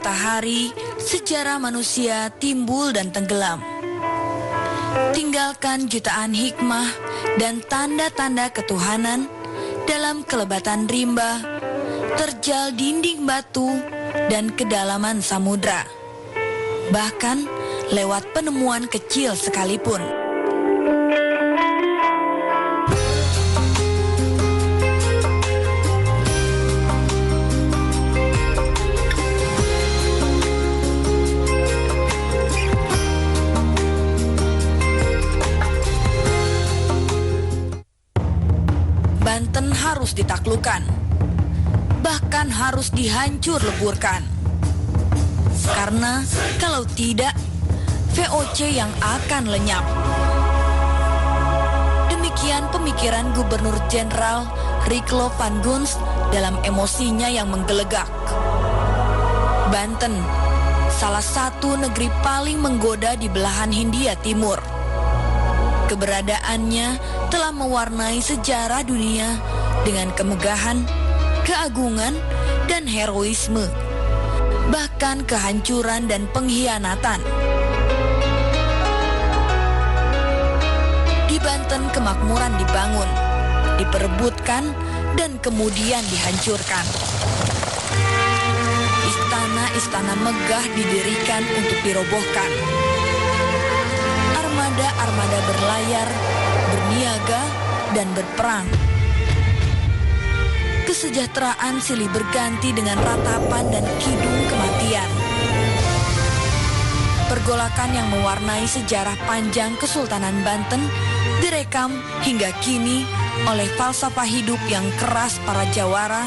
matahari, sejarah manusia timbul dan tenggelam. Tinggalkan jutaan hikmah dan tanda-tanda ketuhanan dalam kelebatan rimba, terjal dinding batu, dan kedalaman samudra. Bahkan lewat penemuan kecil sekalipun. Banten harus ditaklukkan, bahkan harus dihancur leburkan. Karena kalau tidak, VOC yang akan lenyap. Demikian pemikiran Gubernur Jenderal Riklo van Gunst dalam emosinya yang menggelegak. Banten, salah satu negeri paling menggoda di belahan Hindia Timur. Keberadaannya telah mewarnai sejarah dunia dengan kemegahan, keagungan, dan heroisme, bahkan kehancuran dan pengkhianatan. Di Banten kemakmuran dibangun, diperebutkan, dan kemudian dihancurkan. Istana-istana megah didirikan untuk dirobohkan. Armada-armada berlayar, berniaga, dan berperang. Kesejahteraan silih berganti dengan ratapan dan kidung kematian. Pergolakan yang mewarnai sejarah panjang Kesultanan Banten direkam hingga kini oleh falsafah hidup yang keras para jawara,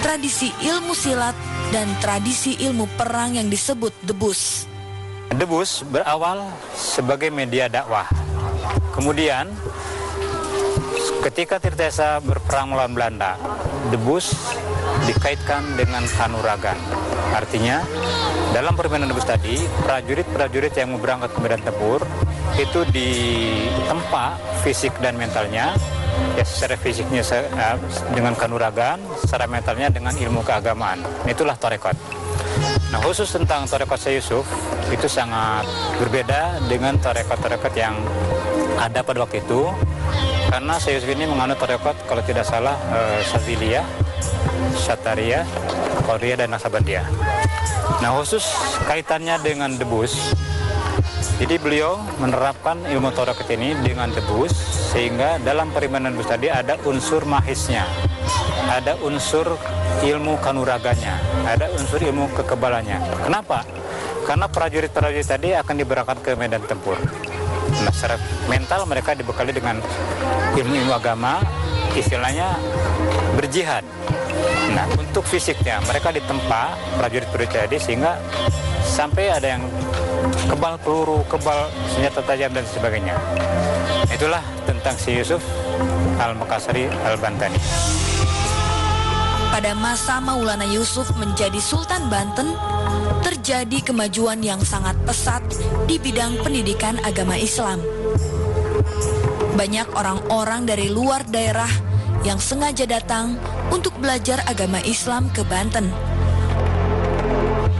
tradisi ilmu silat, dan tradisi ilmu perang yang disebut debus. Debus berawal sebagai media dakwah. Kemudian ketika Tirtesa berperang melawan Belanda, debus dikaitkan dengan kanuragan. Artinya dalam permainan debus tadi, prajurit-prajurit yang mau berangkat ke medan tempur itu ditempa fisik dan mentalnya, ya secara fisiknya dengan kanuragan, secara mentalnya dengan ilmu keagamaan. Itulah Torekot. Nah, khusus tentang Torekot Syekh Yusuf itu sangat berbeda dengan Torekot-Torekot yang ada pada waktu itu, karena Syekh Yusuf ini menganut Torekot kalau tidak salah Syadziliyah, Syataria, Qadiriyah, dan Naqsabandiyah. Nah, khusus kaitannya dengan debus, jadi beliau menerapkan ilmu Torekot ini dengan debus, sehingga dalam permainan debus tadi ada unsur mahisnya, ada unsur ilmu kanuraganya, ada unsur ilmu kekebalannya. Kenapa? Karena prajurit-prajurit tadi akan diberangkat ke medan tempur. Nah, secara mental mereka dibekali dengan ilmu agama, istilahnya berjihad. Nah, untuk fisiknya mereka ditempa prajurit-prajurit tadi sehingga sampai ada yang kebal peluru, kebal senjata tajam dan sebagainya. Itulah tentang Syekh Yusuf Al-Makassari Al-Bantani. Pada masa Maulana Yusuf menjadi Sultan Banten, terjadi kemajuan yang sangat pesat di bidang pendidikan agama Islam. Banyak orang-orang dari luar daerah yang sengaja datang untuk belajar agama Islam ke Banten.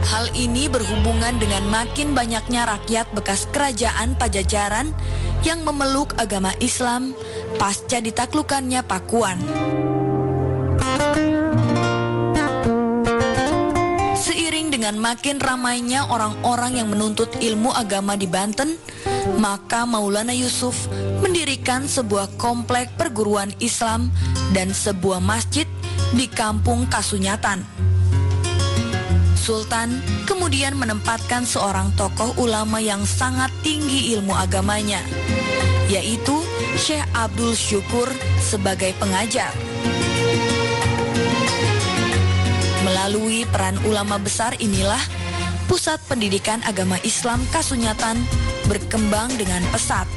Hal ini berhubungan dengan makin banyaknya rakyat bekas kerajaan Pajajaran yang memeluk agama Islam pasca ditaklukannya Pakuan. Seiring dengan makin ramainya orang-orang yang menuntut ilmu agama di Banten, maka Maulana Yusuf mendirikan sebuah komplek perguruan Islam dan sebuah masjid di kampung Kasunyatan. Sultan kemudian menempatkan seorang tokoh ulama yang sangat tinggi ilmu agamanya, yaitu Syekh Abdul Syukur sebagai pengajar. Melalui peran ulama besar inilah, pusat pendidikan agama Islam Kasunyatan berkembang dengan pesat.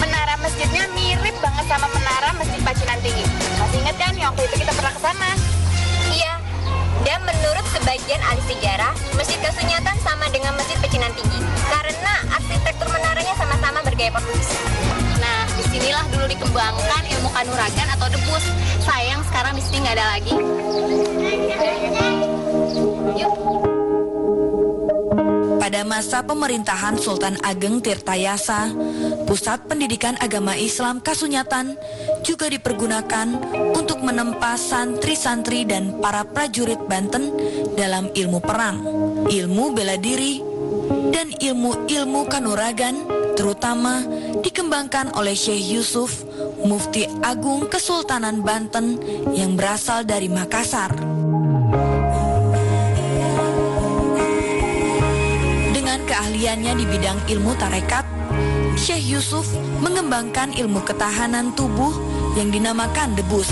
Menara masjidnya mirip banget sama menara Masjid Pacinan Tinggi. Masih ingat kan yang waktu itu kita pernah ke sana? Iya. Dan menurut sebagian ahli sejarah, Masjid Kasunyatan sama sama dengan Masjid Pecinan Tinggi karena arsitektur menaranya sama-sama bergaya Portugis. Nah, disinilah dulu dikembangkan ilmu kanuragan atau debus. Sayang sekarang di sini nggak ada lagi. Yuk. Pada masa pemerintahan Sultan Ageng Tirtayasa, Pusat Pendidikan Agama Islam Kasunyatan juga dipergunakan untuk menempa santri-santri dan para prajurit Banten dalam ilmu perang, ilmu bela diri, dan ilmu-ilmu kanuragan, terutama dikembangkan oleh Syekh Yusuf, Mufti Agung Kesultanan Banten yang berasal dari Makassar. Keahliannya di bidang ilmu tarekat, Syekh Yusuf mengembangkan ilmu ketahanan tubuh yang dinamakan debus.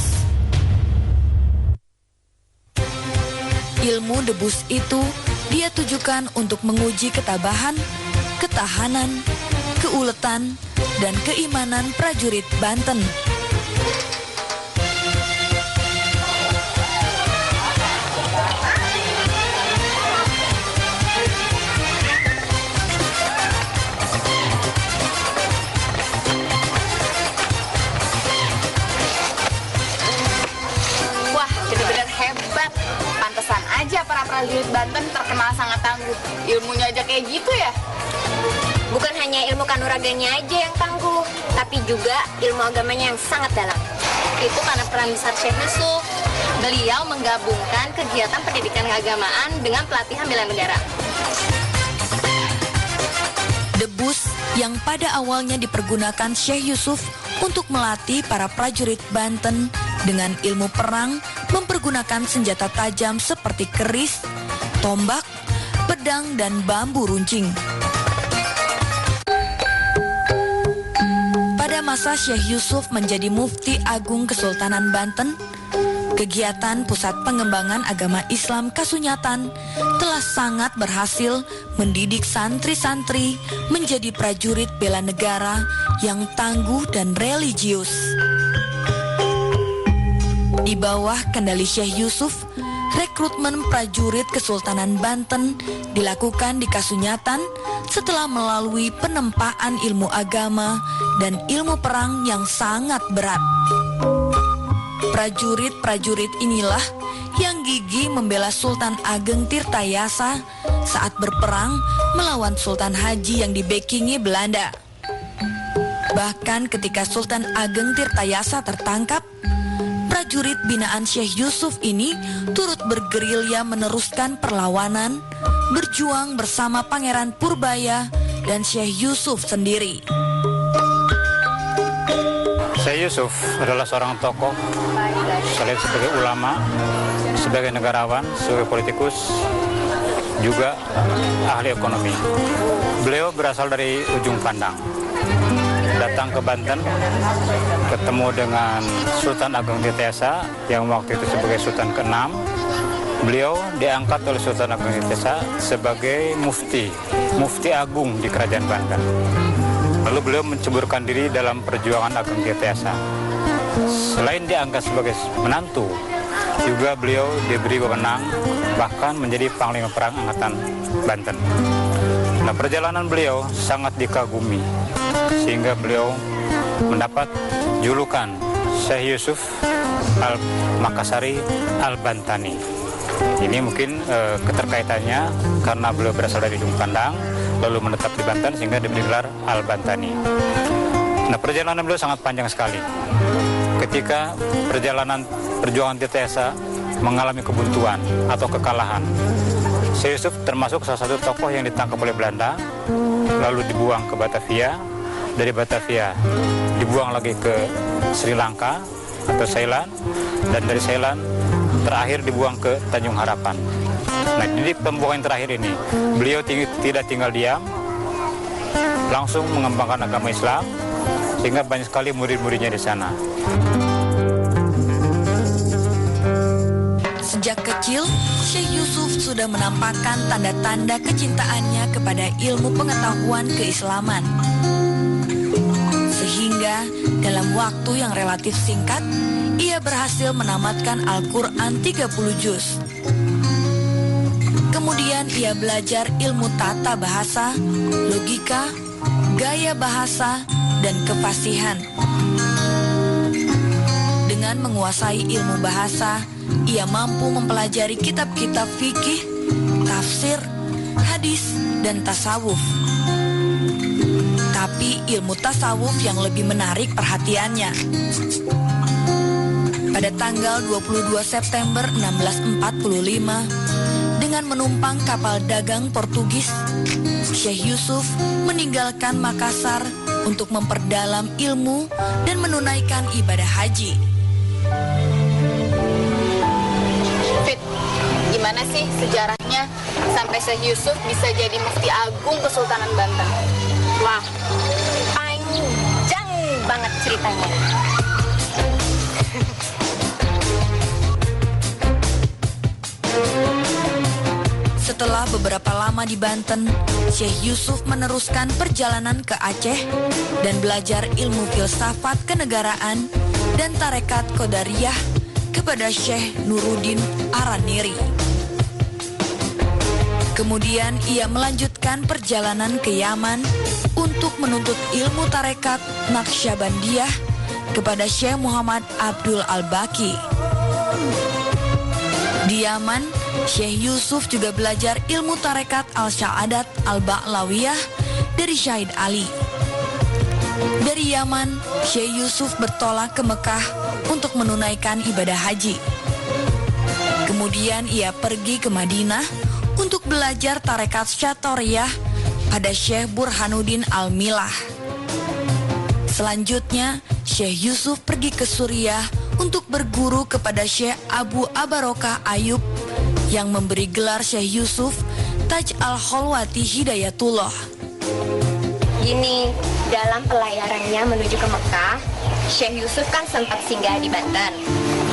Ilmu debus itu dia tujukan untuk menguji ketabahan, ketahanan, keuletan, dan keimanan prajurit Banten. Pantesan aja para prajurit Banten terkenal sangat tangguh. Ilmunya aja kayak gitu ya? Bukan hanya ilmu kanuraganya aja yang tangguh, tapi juga ilmu agamanya yang sangat dalam. Itu karena peran besar Syekh Yusuf. Beliau menggabungkan kegiatan pendidikan keagamaan dengan pelatihan bela negara. Debus yang pada awalnya dipergunakan Syekh Yusuf untuk melatih para prajurit Banten dengan ilmu perang, mempergunakan senjata tajam seperti keris, tombak, pedang, dan bambu runcing. Pada masa Syekh Yusuf menjadi Mufti Agung Kesultanan Banten, kegiatan Pusat Pengembangan Agama Islam Kasunyatan telah sangat berhasil mendidik santri-santri menjadi prajurit bela negara yang tangguh dan religius. Di bawah kendali Syekh Yusuf, rekrutmen prajurit Kesultanan Banten dilakukan di Kasunyatan setelah melalui penempaan ilmu agama dan ilmu perang yang sangat berat. Prajurit-prajurit inilah yang gigih membela Sultan Ageng Tirtayasa saat berperang melawan Sultan Haji yang dibackingi Belanda. Bahkan ketika Sultan Ageng Tirtayasa tertangkap, prajurit binaan Syekh Yusuf ini turut bergerilya meneruskan perlawanan, berjuang bersama Pangeran Purbaya dan Syekh Yusuf sendiri. Syekh Yusuf adalah seorang tokoh, selain sebagai ulama, sebagai negarawan, sebagai politikus, juga ahli ekonomi. Beliau berasal dari ujung pandang. Datang ke Banten, ketemu dengan Sultan Ageng Tirtayasa yang waktu itu sebagai Sultan ke-6. Beliau diangkat oleh Sultan Ageng Tirtayasa sebagai Mufti Agung di Kerajaan Banten. Lalu beliau menceburkan diri dalam perjuangan Ageng Tirtayasa. Selain diangkat sebagai menantu, juga beliau diberi wewenang bahkan menjadi Panglima Perang Angkatan Banten. Nah, perjalanan beliau sangat dikagumi sehingga beliau mendapat julukan Syekh Yusuf Al-Makassari Al-Bantani. Ini mungkin keterkaitannya karena beliau berasal dari ujung pandang lalu menetap di Banten sehingga diberi gelar Al-Bantani. Nah, perjalanan beliau sangat panjang sekali. Ketika perjalanan perjuangan Tirtayasa mengalami kebuntuan atau kekalahan, Syekh Yusuf termasuk salah satu tokoh yang ditangkap oleh Belanda lalu dibuang ke Batavia. Dari Batavia dibuang lagi ke Sri Lanka atau Ceylon, dan dari Ceylon terakhir dibuang ke Tanjung Harapan. Nah, jadi pembuangan terakhir ini beliau tidak tinggal diam, langsung mengembangkan agama Islam sehingga banyak sekali murid-muridnya di sana. Sejak kecil, Syekh Yusuf sudah menampakkan tanda-tanda kecintaannya kepada ilmu pengetahuan keislaman. Sehingga dalam waktu yang relatif singkat, ia berhasil menamatkan Al-Quran 30 juz. Kemudian ia belajar ilmu tata bahasa, logika, gaya bahasa, dan kefasihan. Dengan menguasai ilmu bahasa, ia mampu mempelajari kitab-kitab fikih, tafsir, hadis, dan tasawuf. Tapi ilmu tasawuf yang lebih menarik perhatiannya. Pada tanggal 22 September 1645, dengan menumpang kapal dagang Portugis, Syekh Yusuf meninggalkan Makassar untuk memperdalam ilmu dan menunaikan ibadah haji. Fit, gimana sih sejarahnya sampai Syekh Yusuf bisa jadi Mufti Agung Kesultanan Banten? Wah, panjang banget ceritanya. Setelah beberapa lama di Banten, Syekh Yusuf meneruskan perjalanan ke Aceh dan belajar ilmu filsafat kenegaraan dan tarekat Qadariyah kepada Syekh Nuruddin Araniri. Kemudian ia melanjutkan perjalanan ke Yaman untuk menuntut ilmu tarekat Naqsyabandiyah kepada Syekh Muhammad Abdul Al-Baqi. Di Yaman, Syekh Yusuf juga belajar ilmu tarekat Al-Sya'adat Al-Ba'lawiyah dari Syahid Ali. Dari Yaman, Syekh Yusuf bertolak ke Mekah untuk menunaikan ibadah haji. Kemudian ia pergi ke Madinah untuk belajar tarekat Syatoriyah pada Syekh Burhanuddin Al-Milah. Selanjutnya, Syekh Yusuf pergi ke Suriah untuk berguru kepada Syekh Abu Abarokah Ayub yang memberi gelar Syekh Yusuf Taj Al-Kholwati Hidayatullah. Gini, dalam pelayarannya menuju ke Mekah, Syekh Yusuf kan sempat singgah di Banten.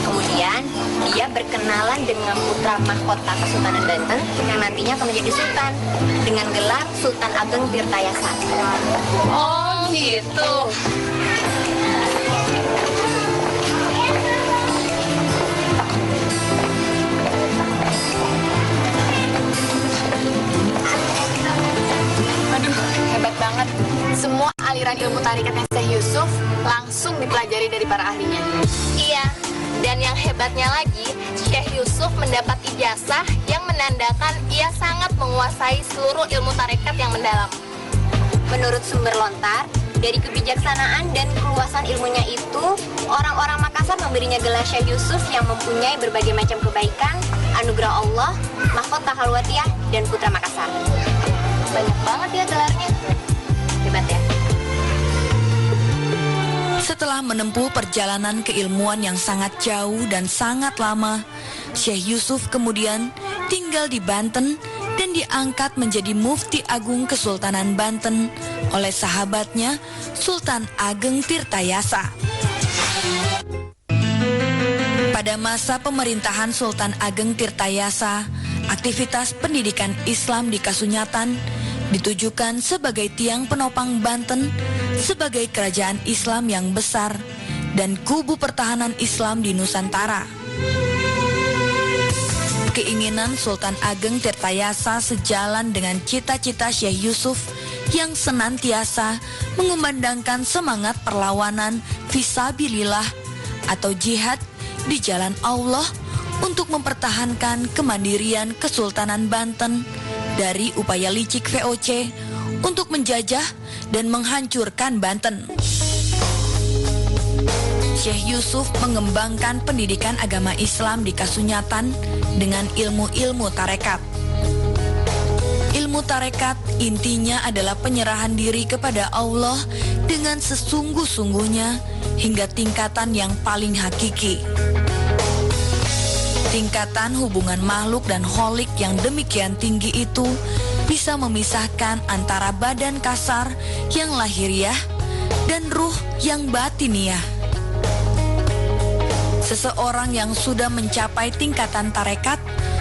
Kemudian dia berkenalan dengan putra mahkota Kesultanan Banten yang nantinya akan menjadi sultan dengan gelar Sultan Ageng Tirtayasa. Oh gitu. Aduh, hebat banget. Semua aliran ilmu tarikatnya Syekh Yusuf langsung dipelajari dari para ahlinya. Iya, dan yang hebatnya lagi, Syekh Yusuf mendapat ijazah yang menandakan ia sangat menguasai seluruh ilmu tarekat yang mendalam. Menurut sumber lontar, dari kebijaksanaan dan keluasan ilmunya itu, orang-orang Makassar memberinya gelar Syekh Yusuf yang mempunyai berbagai macam kebaikan, anugerah Allah, mahkota Khalwatiyah, dan putra Makassar. Banyak banget ya gelarnya. Hebat ya. Setelah menempuh perjalanan keilmuan yang sangat jauh dan sangat lama, Syekh Yusuf kemudian tinggal di Banten dan diangkat menjadi Mufti Agung Kesultanan Banten oleh sahabatnya Sultan Ageng Tirtayasa. Pada masa pemerintahan Sultan Ageng Tirtayasa, aktivitas pendidikan Islam di Kasunyatan ditujukan sebagai tiang penopang Banten sebagai kerajaan Islam yang besar dan kubu pertahanan Islam di Nusantara. Keinginan Sultan Ageng Tirtayasa sejalan dengan cita-cita Syekh Yusuf yang senantiasa mengumandangkan semangat perlawanan fisabilillah atau jihad di jalan Allah untuk mempertahankan kemandirian Kesultanan Banten dari upaya licik VOC untuk menjajah dan menghancurkan Banten. Syekh Yusuf mengembangkan pendidikan agama Islam di Kasunyatan dengan ilmu-ilmu tarekat. Ilmu tarekat intinya adalah penyerahan diri kepada Allah dengan sesungguh-sungguhnya hingga tingkatan yang paling hakiki. Tingkatan hubungan makhluk dan kholik yang demikian tinggi itu bisa memisahkan antara badan kasar yang lahiriah dan ruh yang batiniah. Seseorang yang sudah mencapai tingkatan tarekat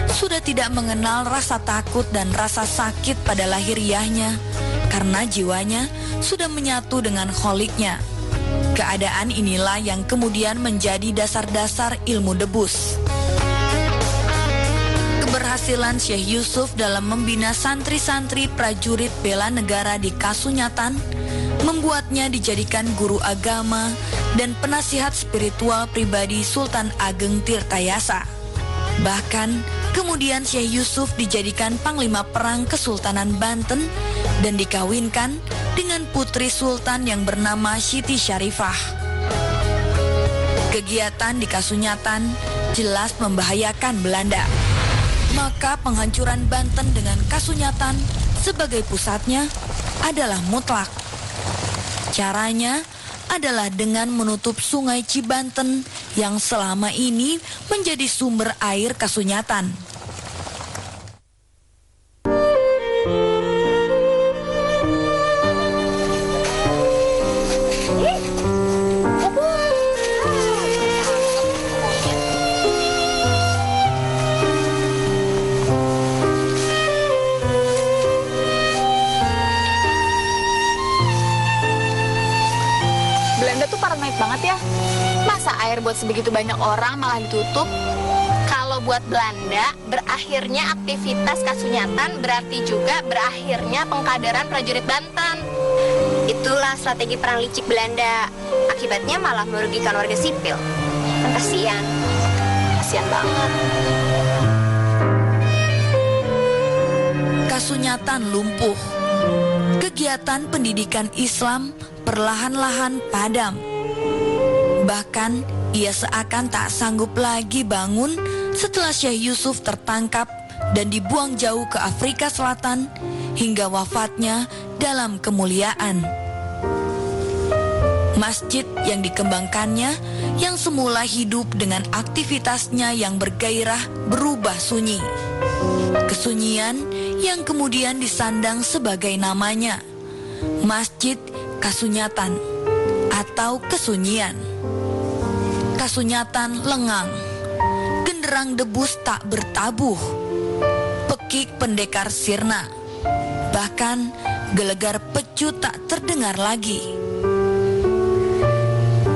sudah tidak mengenal rasa takut dan rasa sakit pada lahiriahnya karena jiwanya sudah menyatu dengan kholiknya. Keadaan inilah yang kemudian menjadi dasar-dasar ilmu debus. Keberhasilan Syekh Yusuf dalam membina santri-santri prajurit bela negara di Kasunyatan membuatnya dijadikan guru agama dan penasihat spiritual pribadi Sultan Ageng Tirtayasa. Bahkan kemudian Syekh Yusuf dijadikan panglima perang Kesultanan Banten dan dikawinkan dengan putri sultan yang bernama Siti Syarifah. Kegiatan di Kasunyatan jelas membahayakan Belanda. Maka penghancuran Banten dengan Kasunyatan sebagai pusatnya adalah mutlak. Caranya adalah dengan menutup sungai Cibanten yang selama ini menjadi sumber air Kasunyatan. Banget ya, masa air buat sebegitu banyak orang malah ditutup? Kalau buat Belanda, berakhirnya aktivitas Kasunyatan berarti juga berakhirnya pengkaderan prajurit Banten. Itulah strategi perang licik Belanda. Akibatnya malah merugikan warga sipil. Kan kasihan. Kasihan banget. Kasunyatan lumpuh. Kegiatan pendidikan Islam perlahan-lahan padam. Bahkan ia seakan tak sanggup lagi bangun setelah Syekh Yusuf tertangkap dan dibuang jauh ke Afrika Selatan hingga wafatnya dalam kemuliaan. Masjid yang dikembangkannya yang semula hidup dengan aktivitasnya yang bergairah berubah sunyi. Kesunyian yang kemudian disandang sebagai namanya, Masjid Kasunyatan atau kesunyian. Kasunyatan lengang, genderang debus tak bertabuh, pekik pendekar sirna, bahkan gelegar pecut tak terdengar lagi.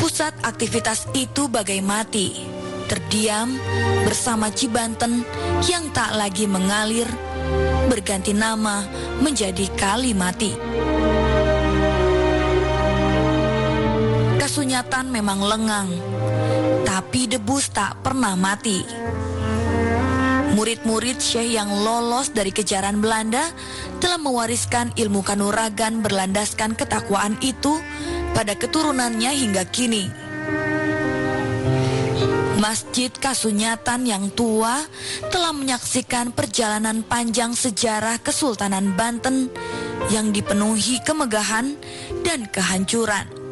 Pusat aktivitas itu bagai mati, terdiam bersama Cibanten yang tak lagi mengalir, berganti nama menjadi Kali Mati. Kasunyatan memang lengang, tapi debus tak pernah mati. Murid-murid Syekh yang lolos dari kejaran Belanda telah mewariskan ilmu kanuragan berlandaskan ketakwaan itu pada keturunannya hingga kini. Masjid Kasunyatan yang tua telah menyaksikan perjalanan panjang sejarah Kesultanan Banten yang dipenuhi kemegahan dan kehancuran.